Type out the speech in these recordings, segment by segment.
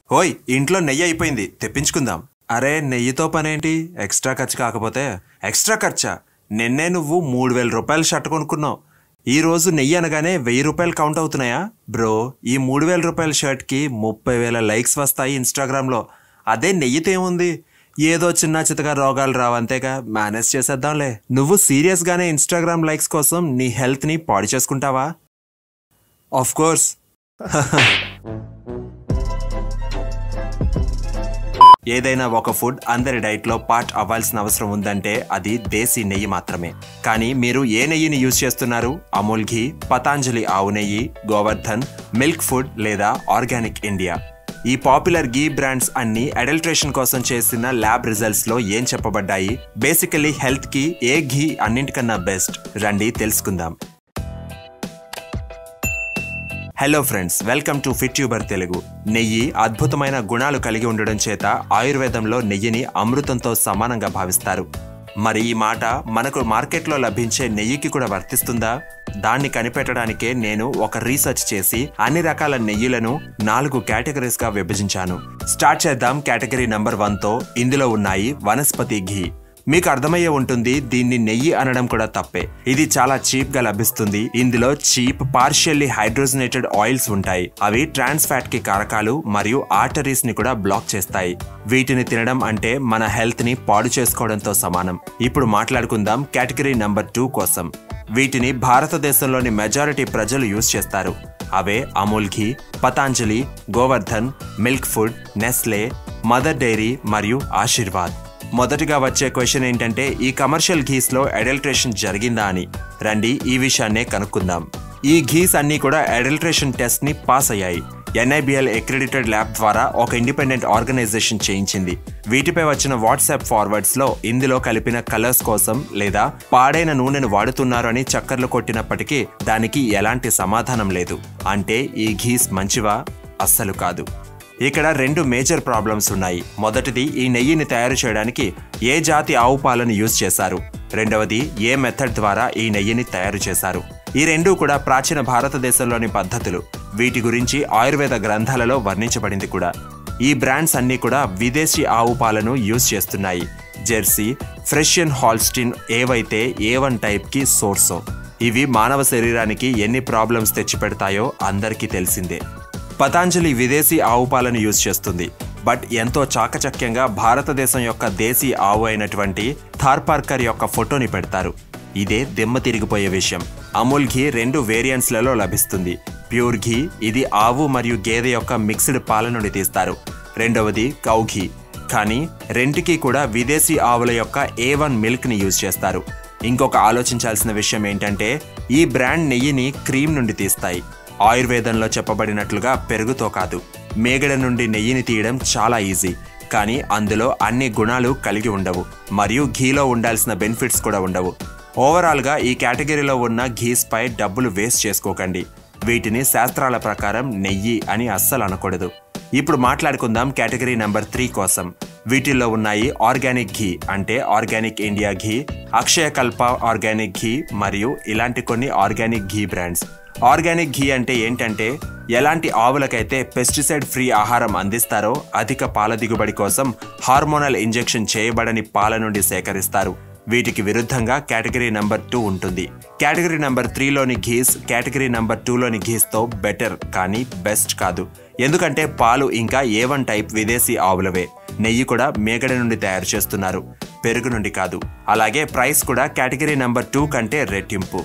ఓయ్ ఇంట్లో నెయ్యి అయిపోయింది, తెప్పించుకుందాం. అరే నెయ్యితో పనేంటి? ఎక్స్ట్రా ఖర్చు కాకపోతే? ఎక్స్ట్రా ఖర్చా? నిన్నే నువ్వు 3000 రూపాయల షర్ట్ కొనుక్కున్నావు. ఈ రోజు నెయ్యి అనగానే 1000 రూపాయలు కౌంట్ అవుతున్నాయా? బ్రో, ఈ 3000 రూపాయల షర్ట్కి 30,000 లైక్స్ వస్తాయి ఇన్స్టాగ్రామ్లో. అదే నెయ్యితో ఏముంది? ఏదో చిన్న చితగా రోగాలు రావంతేగా, మేనేజ్ చేసేద్దాంలే. నువ్వు సీరియస్గానే ఇన్స్టాగ్రామ్ లైక్స్ కోసం నీ హెల్త్ని పాడు చేసుకుంటావా? Of course. ఏదైనా ఒక ఫుడ్ అందరి డైట్లో పార్ట్ అవ్వాల్సిన అవసరం ఉందంటే అది దేశీ నెయ్యి మాత్రమే. కానీ మీరు ఏ నెయ్యిని యూజ్ చేస్తున్నారు? అమూల్ ఘీ, పతాంజలి ఆవు నెయ్యి, గోవర్ధన్, మిల్క్ ఫుడ్ లేదా ఆర్గానిక్ ఇండియా? ఈ పాపులర్ ఘీ బ్రాండ్స్ అన్ని అడల్ట్రేషన్ కోసం చేసిన ల్యాబ్ రిజల్ట్స్ లో ఏం చెప్పబడ్డాయి? బేసికలీ హెల్త్ కి ఏ ఘీ అన్నింటికన్నా బెస్ట్? రండి తెలుసుకుందాం. Hello friends, welcome to fit tuber Telugu. నెయ్యి అద్భుతమైన గుణాలు కలిగి ఉండడం చేత ఆయుర్వేదంలో నెయ్యిని అమృతంతో సమానంగా భావిస్తారు. మరి ఈ మాట మనకు మార్కెట్లో లభించే నెయ్యికి కూడా వర్తిస్తుందా? దాన్ని కనిపెట్టడానికే నేను ఒక రీసెర్చ్ చేసి అన్ని రకాల నెయ్యిలను 4 కేటగిరీస్గా విభజించాను. స్టార్ట్ చేద్దాం కేటగిరీ నెంబర్ 1తో. ఇందులో ఉన్నాయి వనస్పతి ఘీ. మీకు అర్థమయ్యే ఉంటుంది, దీన్ని నెయ్యి అనడం కూడా తప్పే. ఇది చాలా చీప్ గా లభిస్తుంది. ఇందులో చీప్ పార్షియల్లీ హైడ్రోజనేటెడ్ ఆయిల్స్ ఉంటాయి. అవి ట్రాన్స్ ఫ్యాట్ కి కారకాలు మరియు ఆర్టరీస్ ని కూడా బ్లాక్ చేస్తాయి. వీటిని తినడం అంటే మన హెల్త్ ని పాడు చేసుకోవడంతో సమానం. ఇప్పుడు మాట్లాడుకుందాం కేటగిరీ నెంబర్ 2 కోసం. వీటిని భారతదేశంలోని మెజారిటీ ప్రజలు యూజ్ చేస్తారు. అవే Amul ghee, Patanjali, Govardhan, Milkfood, Nestle, Mother Dairy మరియు ఆశీర్వాద్. మొదటిగా వచ్చే క్వశ్చన్ ఏంటంటే, ఈ కమర్షియల్ ఘీస్ లో అడల్ట్రేషన్ జరిగిందా అని. రండి ఈ విషయాన్నే కనుక్కుందాం. ఈ ఘీస్ అన్ని కూడా అడల్ట్రేషన్ టెస్ట్ ని పాస్ అయ్యాయి. NIBL అక్రెడిటెడ్ ల్యాబ్ ద్వారా ఒక ఇండిపెండెంట్ ఆర్గనైజేషన్ చేయించింది. వీటిపై వచ్చిన వాట్సాప్ ఫార్వర్డ్స్ లో ఇందులో కలిపిన కలర్స్ కోసం లేదా పాడైన నూనెను వాడుతున్నారు అని చక్కర్లు కొట్టినప్పటికీ దానికి ఎలాంటి సమాధానం లేదు. అంటే ఈ ఘీస్ మంచివా? అస్సలు కాదు. ఇక్కడ 2 మేజర్ ప్రాబ్లమ్స్ ఉన్నాయి. మొదటిది, ఈ నెయ్యిని తయారు చేయడానికి ఏ జాతి ఆవు పాలను యూజ్ చేశారు. రెండవది, ఏ మెథడ్ ద్వారా ఈ నెయ్యిని తయారు చేశారు. ఈ 2 కూడా ప్రాచీన భారతదేశంలోని పద్ధతులు. వీటి గురించి ఆయుర్వేద గ్రంథాలలో వర్ణించబడింది కూడా. ఈ బ్రాండ్స్ అన్ని కూడా విదేశీ ఆవు పాలను యూజ్ చేస్తున్నాయి. జెర్సీ, ఫ్రెషియన్ హాల్స్టీన్ ఏవైతే A1 టైప్ కి సోర్సో. ఇవి మానవ శరీరానికి ఎన్ని ప్రాబ్లమ్స్ తెచ్చిపెడతాయో అందరికీ తెలిసిందే. పతాంజలి విదేశీ ఆవు పాలను యూజ్ చేస్తుంది. బట్ ఎంతో చాకచక్యంగా భారతదేశం యొక్క దేశీ ఆవు అయినటువంటి థార్పార్కర్ యొక్క ఫోటోని పెడతారు. ఇదే దిమ్మ తిరిగిపోయే విషయం. అమూల్ ఘీ 2 వేరియంట్స్లలో లభిస్తుంది. ప్యూర్ ఘీ, ఇది ఆవు మరియు గేదె యొక్క మిక్స్డ్ పాల నుండి తీస్తారు. రెండవది కౌ ఘీ. కానీ రెంటికి కూడా విదేశీ ఆవుల యొక్క A1 మిల్క్ ని యూజ్ చేస్తారు. ఇంకొక ఆలోచించాల్సిన విషయం ఏంటంటే, ఈ బ్రాండ్ నెయ్యిని క్రీమ్ నుండి తీస్తాయి. ఆయుర్వేదంలో చెప్పబడినట్లుగా పెరుగుతో కాదు. మేగడ నుండి నెయ్యిని తీయడం చాలా ఈజీ, కానీ అందులో అన్ని గుణాలు కలిగి ఉండవు మరియు ఘీలో ఉండాల్సిన బెనిఫిట్స్ కూడా ఉండవు. ఓవరాల్గా ఈ కేటగిరీలో ఉన్న ఘీస్ పై డబ్బులు వేస్ట్ చేసుకోకండి. వీటిని శాస్త్రాల ప్రకారం నెయ్యి అని అస్సలు అనకూడదు. ఇప్పుడు మాట్లాడుకుందాం కేటగిరీ నెంబర్ 3 కోసం. వీటిల్లో ఉన్నాయి ఆర్గానిక్ ఘీ, అంటే ఆర్గానిక్ ఇండియా ఘీ, అక్షయకల్ప ఆర్గానిక్ ఘీ మరియు ఇలాంటి కొన్ని ఆర్గానిక్ ఘీ బ్రాండ్స్. ఆర్గానిక్ ఘీ అంటే ఏంటంటే, ఎలాంటి ఆవులకైతే పెస్టిసైడ్ ఫ్రీ ఆహారం అందిస్తారో అధిక పాల దిగుబడి కోసం హార్మోనల్ ఇంజెక్షన్ చేయబడని పాల నుండి సేకరిస్తారు. వీటికి విరుద్ధంగా కేటగిరీ నెంబర్ 2 ఉంటుంది. కేటగిరీ నెంబర్ 3లోని ఘీస్ కేటగిరీ నెంబర్ 2లోని ఘీస్తో బెటర్, కానీ బెస్ట్ కాదు. ఎందుకంటే పాలు ఇంకా A1 టైప్ విదేశీ ఆవులవే. నెయ్యి కూడా మేగడ నుండి తయారు చేస్తున్నారు, పెరుగు నుండి కాదు. అలాగే ప్రైస్ కూడా కేటగిరీ నెంబర్ 2 కంటే రెట్టింపు.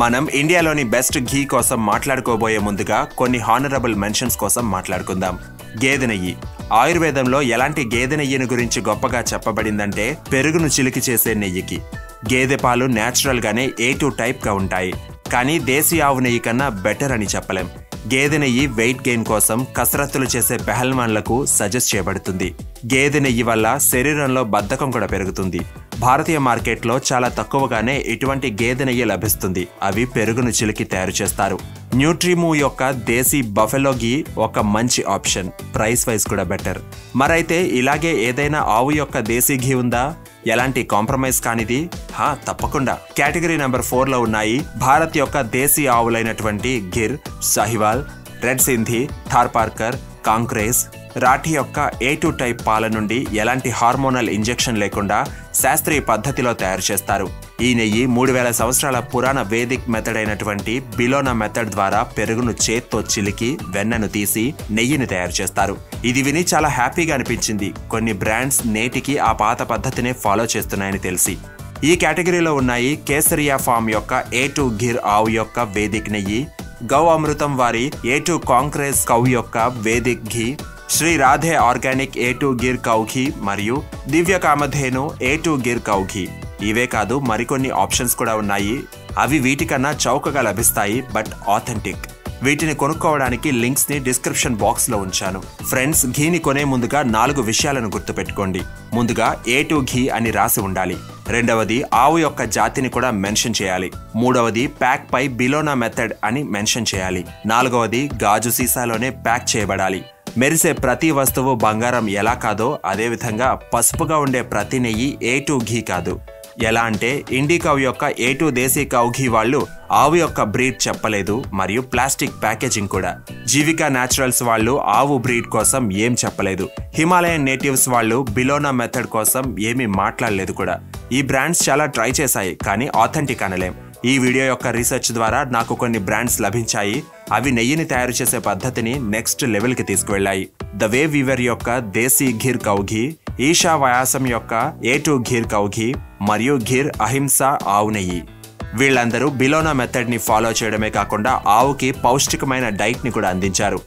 మనం ఇండియాలోని బెస్ట్ ఘీ కోసం మాట్లాడుకోబోయే ముందుగా కొన్ని హానరబుల్ మెన్షన్స్ కోసం మాట్లాడుకుందాం. గేదె నెయ్యి. ఆయుర్వేదంలో ఎలాంటి గేదె నెయ్యిని గురించి గొప్పగా చెప్పబడిందంటే, పెరుగును చిలికి చేసే నెయ్యికి. గేదె పాలు న్యాచురల్ గానే A2 టైప్ గా ఉంటాయి, కానీ దేశీ ఆవు నెయ్యి కన్నా బెటర్ అని చెప్పలేం. గేదె నెయ్యి వెయిట్ గెయిన్ కోసం కసరత్తులు చేసే పెహల్వాన్లకు సజెస్ట్ చేయబడుతుంది. గేదె నెయ్యి వల్ల శరీరంలో బద్ధకం కూడా పెరుగుతుంది. భారతీయ మార్కెట్లో చాలా తక్కువగానే ఇటువంటి గేదె నెయ్యి లభిస్తుంది. అవి పెరుగును చిలికి తయారు చేస్తారు. న్యూట్రిమూ యొక్క దేశీ బఫెలో ఘీ ఒక మంచి ఆప్షన్, ప్రైస్ వైజ్ కూడా బెటర్. మరైతే ఇలాగే ఏదైనా ఆవు యొక్క దేశీ ఘీ ఉందా? ఎలాంటి కాంప్రమైజ్ కానిది? తప్పకుండా. కేటగిరీ నెంబర్ 4లో ఉన్నాయి భారత్ యొక్క దేశీ ఆవులైనటువంటి గిర్, సాహివాల్, రెడ్ సింధీ, థార్పార్కర్, కాంక్రేజ్, రాఠీ యొక్క A2 టైప్ పాల నుండి ఎలాంటి హార్మోనల్ ఇంజెక్షన్ లేకుండా శాస్త్రీయ పద్ధతిలో తయారు చేస్తారు. ఈ నెయ్యి 3000 సంవత్సరాల పురాణ వేదిక్ మెథడ్ అయినటువంటి బిలోనా మెథడ్ ద్వారా పెరుగును చేత్తో చిలికి వెన్నను తీసి నెయ్యిని తయారు చేస్తారు. ఇది విని చాలా హ్యాపీగా అనిపించింది. కొన్ని బ్రాండ్స్ నేటికి ఆ పాత పద్ధతినే ఫాలో చేస్తున్నాయని తెలిసి. ఈ కేటగిరీలో ఉన్నాయి కేసరియా ఫామ్ యొక్క A2 గిర్ ఆవు యొక్క వేదిక్ నెయ్యి, గౌ అమృతం వారి A2 కాంక్రేజ్ కౌ యొక్క vedic ghee, Shri Radhe organic A2 Gir cow ghee మరియు దివ్య కామధేను A2 గిర్ కౌ ఘీ. ఇవే కాదు మరికొన్ని ఆప్షన్స్ కూడా ఉన్నాయి. అవి వీటికన్నా చౌకగా లభిస్తాయి, బట్ ఆథెంటిక్. వీటిని కొనుక్కోవడానికి లింక్స్ ని డిస్క్రిప్షన్ బాక్స్ లో ఉంచాను. ఫ్రెండ్స్, ఘీని కొనే ముందుగా 4 విషయాలను గుర్తుపెట్టుకోండి. ముందుగా A2 ఘీ అని రాసి ఉండాలి. రెండవది ఆవు యొక్క జాతిని కూడా మెన్షన్ చేయాలి. మూడవది ప్యాక్ పై బిలోనా మెథడ్ అని మెన్షన్ చేయాలి. నాలుగవది గాజు సీసాలోనే ప్యాక్ చేయబడాలి. మెరిసే ప్రతి వస్తువు బంగారం ఎలా కాదో అదేవిధంగా పసుపుగా ఉండే ప్రతి నెయ్యి A2 ఘీ కాదు. ఎలా అంటే ఇండి కౌ యొక్క A2 దేశీ కౌ ఘీ వాళ్ళు ఆవు యొక్క బ్రీడ్ చెప్పలేదు మరియు ప్లాస్టిక్ ప్యాకేజింగ్ కూడా. జీవికా న్యాచురల్స్ వాళ్ళు ఆవు బ్రీడ్ కోసం ఏం చెప్పలేదు. హిమాలయన్ నేటివ్స్ వాళ్ళు బిలోనా మెథడ్ కోసం ఏమీ మాట్లాడలేదు కూడా. ఈ బ్రాండ్స్ చాలా ట్రై చేశాయి, కానీ ఆథెంటిక్ అనలేం. ఈ వీడియో యొక్క రీసెర్చ్ ద్వారా నాకు కొన్ని బ్రాండ్స్ లభించాయి. అవి నెయ్యిని తయారు చేసే పద్ధతిని నెక్స్ట్ లెవెల్కి తీసుకువెళ్ళాయి. ద వే వీవర్ యొక్క దేశీ ఘీర్ కౌ ఘీ, ఈషా వ్యాసం యొక్క A2 ఘీర్ కౌ ఘీ మరియు ఘీర్ అహింస ఆవు నెయ్యి. వీళ్ళందరూ బిలోనా మెథడ్ ని ఫాలో చేయడమే కాకుండా ఆవుకి పౌష్టికమైన డైట్ ని కూడా అందించారు.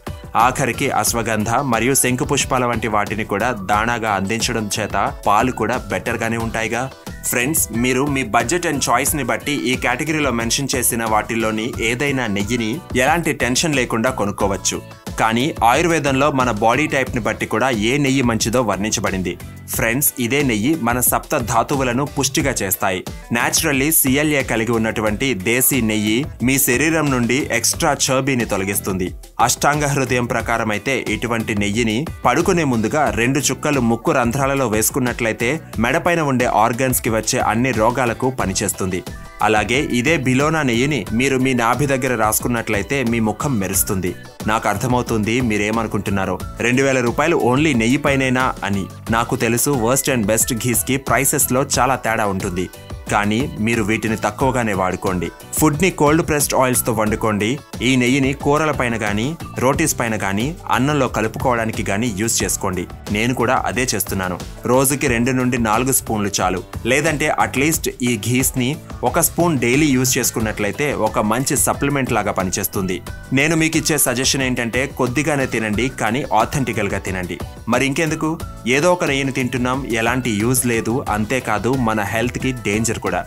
ఆఖరికి అశ్వగంధ మరియు శంకు పుష్పాల వంటి వాటిని కూడా దాణాగా అందించడం చేత పాలు కూడా బెటర్ గానే ఉంటాయిగా. ఫ్రెండ్స్, మీరు మీ బడ్జెట్ అండ్ చాయిస్ ని బట్టి ఈ కేటగిరీలో మెన్షన్ చేసిన వాటిల్లోని ఏదైనా నెయ్యిని ఎలాంటి టెన్షన్ లేకుండా కొనుక్కోవచ్చు. కానీ ఆయుర్వేదంలో మన బాడీ టైప్ ని బట్టి కూడా ఏ నెయ్యి మంచిదో వర్ణించబడింది. ఫ్రెండ్స్, ఇదే నెయ్యి మన సప్త ధాతువులను పుష్టిగా చేస్తాయి. న్యాచురల్లీ CLA కలిగి ఉన్నటువంటి దేశీ నెయ్యి మీ శరీరం నుండి ఎక్స్ట్రా చర్బీని తొలగిస్తుంది. అష్టాంగ హృదయం ప్రకారం అయితే ఇటువంటి నెయ్యిని పడుకునే ముందుగా 2 చుక్కలు ముక్కు రంధ్రాలలో వేసుకున్నట్లయితే మెడపైన ఉండే ఆర్గన్స్ కి వచ్చే అన్ని రోగాలకు పనిచేస్తుంది. అలాగే ఇదే బిలోనా నెయ్యిని మీరు మీ నాభి దగ్గర రాసుకున్నట్లయితే మీ ముఖం మెరుస్తుంది. నాకు అర్థమవుతుంది మీరేమనుకుంటున్నారో, 2000 రూపాయలు ఓన్లీ నెయ్యి పైనేనా అని. నాకు తెలుసు వర్స్ట్ అండ్ బెస్ట్ ఘీస్ కి ప్రైసెస్ లో చాలా తేడా ఉంటుంది, కానీ మీరు వీటిని తక్కువగానే వాడుకోండి. ఫుడ్ ని కోల్డ్ ప్రెస్డ్ ఆయిల్స్ తో వండుకోండి. ఈ నెయ్యిని కూరల పైన గానీ, రోటీస్ పైన గానీ, అన్నంలో కలుపుకోవడానికి గానీ యూజ్ చేసుకోండి. నేను కూడా అదే చేస్తున్నాను. రోజుకి 2 నుండి 4 స్పూన్లు చాలు. లేదంటే అట్లీస్ట్ ఈ ఘీస్ ని 1 స్పూన్ డైలీ యూజ్ చేసుకున్నట్లయితే ఒక మంచి సప్లిమెంట్ లాగా పనిచేస్తుంది. నేను మీకు ఇచ్చే సజెషన్ ఏంటంటే కొద్దిగానే తినండి, కానీ ఆథెంటికల్ గా తినండి. మరి ఇంకెందుకు, ఏదో ఒక నెయ్యిని తింటున్నాం, ఎలాంటి యూజ్ లేదు. అంతేకాదు మన హెల్త్ కి డేంజర్ కూడా.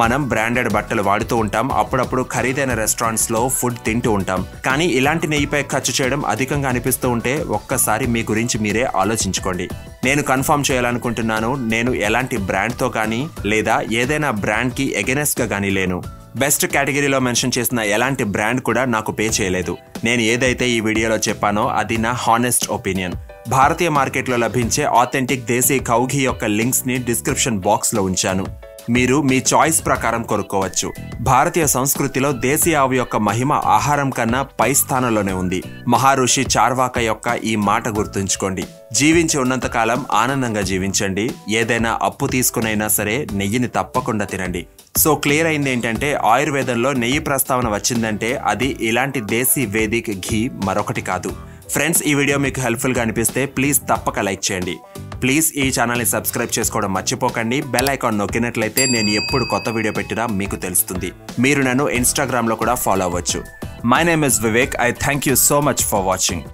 మనం బ్రాండెడ్ బట్టలు వాడుతూ ఉంటాం, అప్పుడప్పుడు ఖరీదైన రెస్టారెంట్స్ లో ఫుడ్ తింటూ ఉంటాం. కానీ ఇలాంటి నెయ్యిపై ఖర్చు చేయడం అధికంగా అనిపిస్తూ ఉంటే ఒక్కసారి మీ గురించి మీరే ఆలోచించుకోండి. నేను కన్ఫర్మ్ చేయాలనుకుంటున్నాను, నేను ఎలాంటి బ్రాండ్ తో కానీ లేదా ఏదైనా బ్రాండ్ కి ఎగెనెస్ట్ గా కానీ లేను. బెస్ట్ కేటగిరీలో మెన్షన్ చేసిన ఎలాంటి బ్రాండ్ కూడా నాకు పే చేయలేదు. నేను ఏదైతే ఈ వీడియోలో చెప్పానో అది నా హానెస్ట్ ఒపీనియన్. భారతీయ మార్కెట్లో లభించే ఆథెంటిక్ దేశీ కౌ ఘీ యొక్క లింక్స్ ని డిస్క్రిప్షన్ బాక్స్ లో ఉంచాను. మీరు మీ చాయిస్ ప్రకారం కొనుక్కోవచ్చు. భారతీయ సంస్కృతిలో దేశీ ఆవు యొక్క మహిమ ఆహారం కన్నా పై స్థానంలోనే ఉంది. మహారుషి చార్వాక యొక్క ఈ మాట గుర్తుంచుకోండి. జీవించి ఉన్నంతకాలం ఆనందంగా జీవించండి. ఏదైనా అప్పు తీసుకునైనా సరే నెయ్యిని తప్పకుండా తినండి. సో క్లియర్ అయింది ఏంటంటే ఆయుర్వేదంలో నెయ్యి ప్రస్తావన వచ్చిందంటే అది ఇలాంటి దేశీ వేదిక్ ఘీ, మరొకటి కాదు. ఫ్రెండ్స్, ఈ వీడియో మీకు హెల్ప్ఫుల్ గా అనిపిస్తే ప్లీజ్ తప్పక లైక్ చేయండి. ప్లీజ్ ఈ ఛానల్ని సబ్స్క్రైబ్ చేసుకోవడం మర్చిపోకండి. బెల్ ఐకాన్ నొక్కినట్లయితే నేను ఎప్పుడు కొత్త వీడియో పెట్టినా మీకు తెలుస్తుంది. మీరు నన్ను ఇన్స్టాగ్రామ్ లో కూడా ఫాలో అవ్వచ్చు. My name is Vivek. I thank you so much for watching.